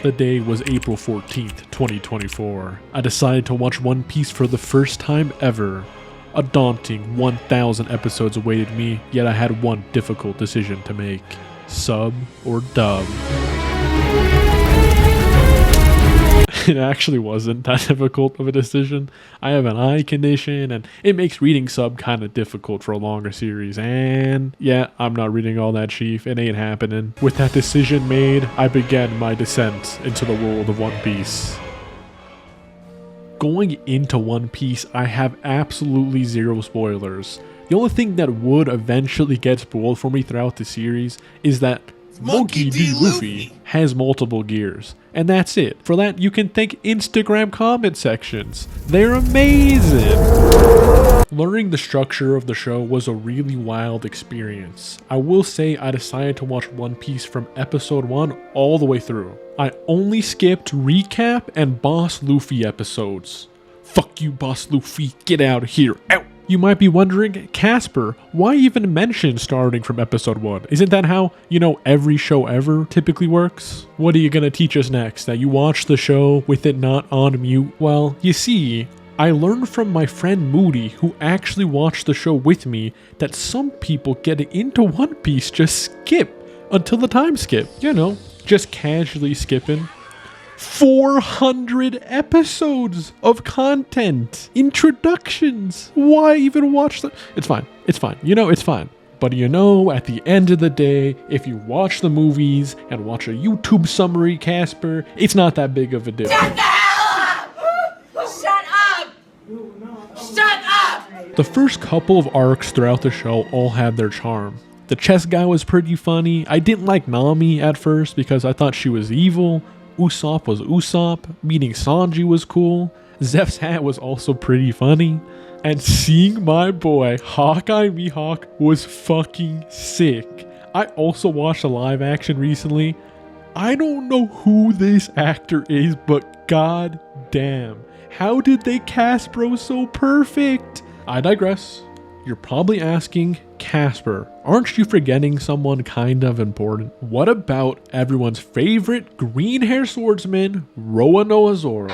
The day was April 14th, 2024. I decided to watch One Piece for the first time ever. A daunting 1,000 episodes awaited me, yet I had one difficult decision to make. Sub or dub? It actually wasn't that difficult of a decision. I have an eye condition and it makes reading sub kind of difficult for a longer series, and yeah, I'm not reading all that, chief. It ain't happening. With that decision made, I began my descent into the world of One Piece. Going into One Piece, I have absolutely zero spoilers. The only thing that would eventually get spoiled for me throughout the series is that Monkey D. Luffy has multiple gears, and that's it. For that, you can thank Instagram comment sections. They're amazing! Learning the structure of the show was a really wild experience. I will say I decided to watch One Piece from episode 1 all the way through. I only skipped recap and Boss Luffy episodes. Fuck you, Boss Luffy, get out of here, out! You might be wondering, Casper, why even mention starting from episode 1? Isn't that how, every show ever typically works? What are you gonna teach us next? That you watch the show with it not on mute? Well, you see, I learned from my friend Moody, who actually watched the show with me, that some people getting into One Piece just skip until the time skip. Just casually skipping. 400 episodes of content, introductions. Why even watch them? It's fine. It's fine. It's fine. But at the end of the day, if you watch the movies and watch a YouTube summary, Casper, it's not that big of a deal. Shut the hell up! Shut up! Shut up! The first couple of arcs throughout the show all had their charm. The chess guy was pretty funny. I didn't like Nami at first because I thought she was evil. Usopp was Usopp, meeting Sanji was cool, Zeph's hat was also pretty funny, and seeing my boy Hawkeye Mihawk was fucking sick. I also watched a live action recently. I don't know who this actor is, but god damn, how did they cast bro so perfect? I digress. You're probably asking, Casper, aren't you forgetting someone kind of important? What about everyone's favorite green hair swordsman, Roronoa Zoro?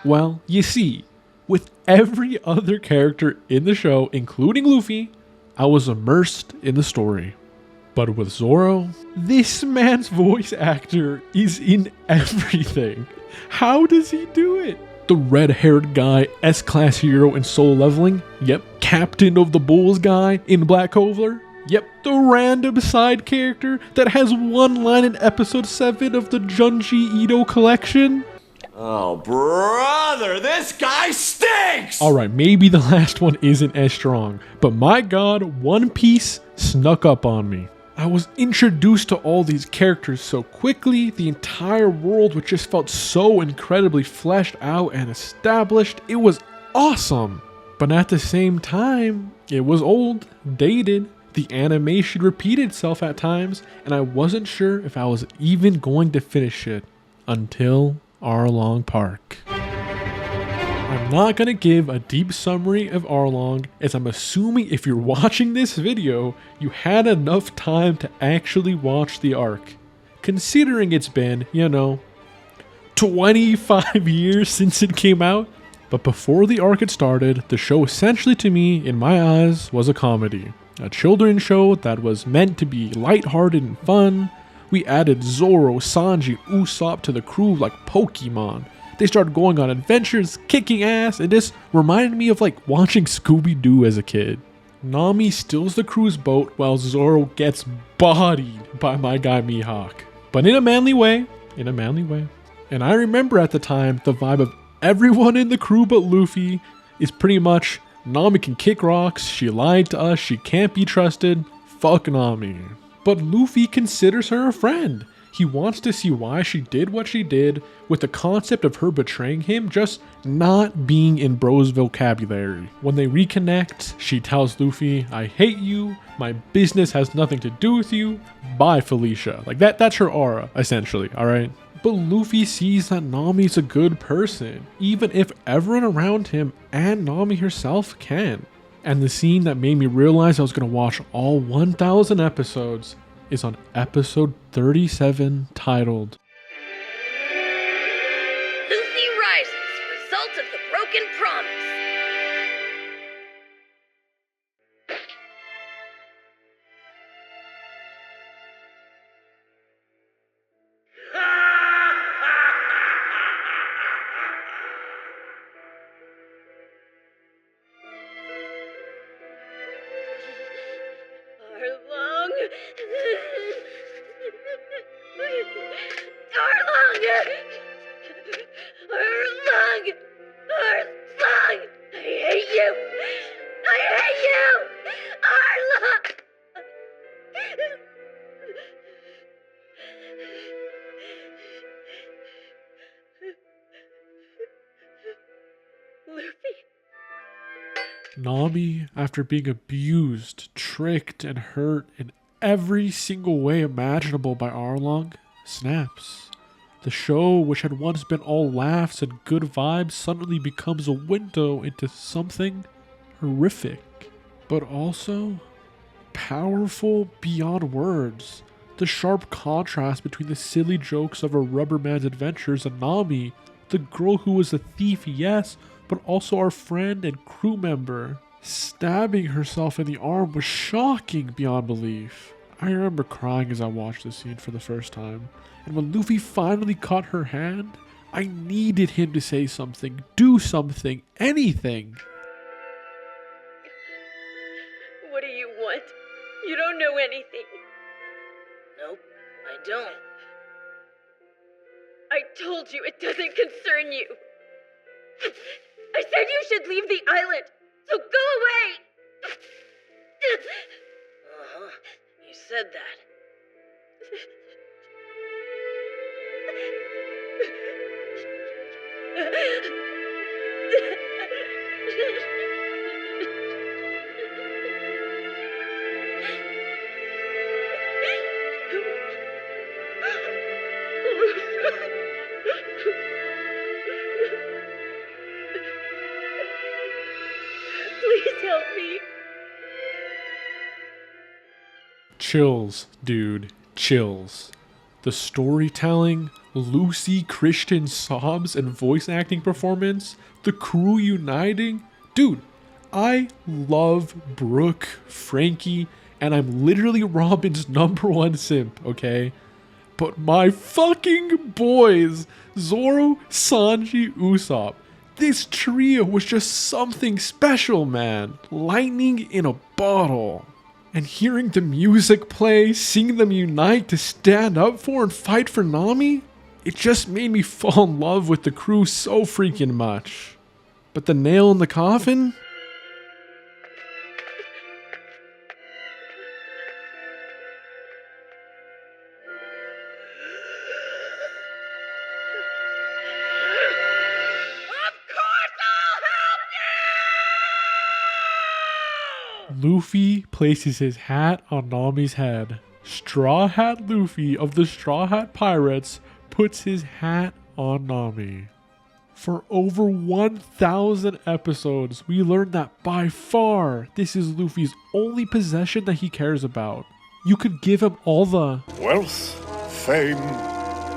Well, you see, with every other character in the show, including Luffy, I was immersed in the story. But with Zoro, this man's voice actor is in everything. How does he do it? The red-haired guy, S-class hero in Soul Leveling? Yep. Captain of the Bulls guy in Black Clover? Yep. The random side character that has one line in episode 7 of the Junji Ito collection? Oh, brother, this guy stinks! Alright, maybe the last one isn't as strong, but my god, One Piece snuck up on me. I was introduced to all these characters so quickly, the entire world which just felt so incredibly fleshed out and established. It was awesome! But at the same time, it was old, dated, the animation repeated itself at times, and I wasn't sure if I was even going to finish it until Arlong Park. I'm not going to give a deep summary of Arlong, as I'm assuming if you're watching this video, you had enough time to actually watch the arc. Considering it's been, 25 years since it came out. But before the arc had started, the show essentially to me, in my eyes, was a comedy. A children's show that was meant to be lighthearted and fun. We added Zoro, Sanji, Usopp to the crew like Pokemon. They started going on adventures, kicking ass, and this reminded me of watching Scooby-Doo as a kid. Nami steals the crew's boat while Zoro gets bodied by my guy Mihawk. But in a manly way. And I remember at the time, the vibe of everyone in the crew but Luffy is pretty much, Nami can kick rocks, she lied to us, she can't be trusted, fuck Nami. But Luffy considers her a friend. He wants to see why she did what she did, with the concept of her betraying him just not being in bro's vocabulary. When they reconnect, she tells Luffy, I hate you, my business has nothing to do with you, bye Felicia. That's her aura, essentially, alright? But Luffy sees that Nami's a good person, even if everyone around him and Nami herself can. And the scene that made me realize I was going to watch all 1,000 episodes is on episode 37, titled fucking promise. Arlong! Arlong! Arlong! Arlong! I hate you! I hate you! Arlong! Luffy? Nami, after being abused, tricked, and hurt in every single way imaginable by Arlong, snaps. The show, which had once been all laughs and good vibes, suddenly becomes a window into something horrific, but also powerful beyond words. The sharp contrast between the silly jokes of a rubberman's adventures and Nami, the girl who was a thief, yes, but also our friend and crew member. Stabbing herself in the arm was shocking beyond belief. I remember crying as I watched this scene for the first time. And when Luffy finally caught her hand, I needed him to say something, do something, anything. What do you want? You don't know anything. Nope, I don't. I told you it doesn't concern you. I said you should leave the island, so go away! Uh-huh, you said that. Please help me. Chills, dude. Chills. The storytelling, Lucy Christian sobs and voice acting performance, the crew uniting. Dude, I love Brooke, Frankie, and I'm literally Robin's #1 simp, okay? But my fucking boys, Zoro, Sanji, Usopp. This trio was just something special, man. Lightning in a bottle. And hearing the music play, seeing them unite to stand up for and fight for Nami, it just made me fall in love with the crew so freaking much. But the nail in the coffin? Luffy places his hat on Nami's head. Straw Hat Luffy of the Straw Hat Pirates puts his hat on Nami. For over 1,000 episodes, we learned that by far, this is Luffy's only possession that he cares about. You could give him all the wealth, fame,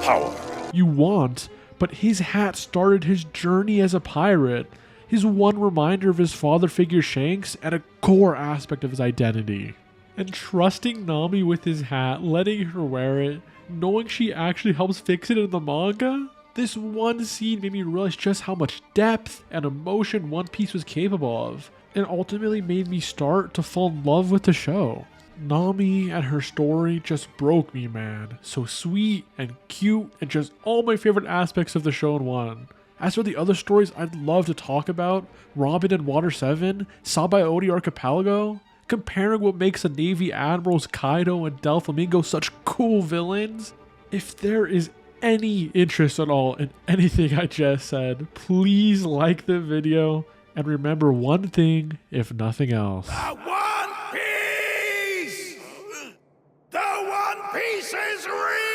power you want, but his hat started his journey as a pirate. His one reminder of his father figure Shanks and a core aspect of his identity. And trusting Nami with his hat, letting her wear it, knowing she actually helps fix it in the manga, this one scene made me realize just how much depth and emotion One Piece was capable of, and ultimately made me start to fall in love with the show. Nami and her story just broke me, man. So sweet and cute and just all my favorite aspects of the show in one. As for the other stories I'd love to talk about, Robin and Water 7, Sabaody Archipelago, comparing what makes the Navy Admirals Kaido and Doflamingo such cool villains. If there is any interest at all in anything I just said, please like the video and remember one thing, if nothing else. The One Piece! The One Piece is real!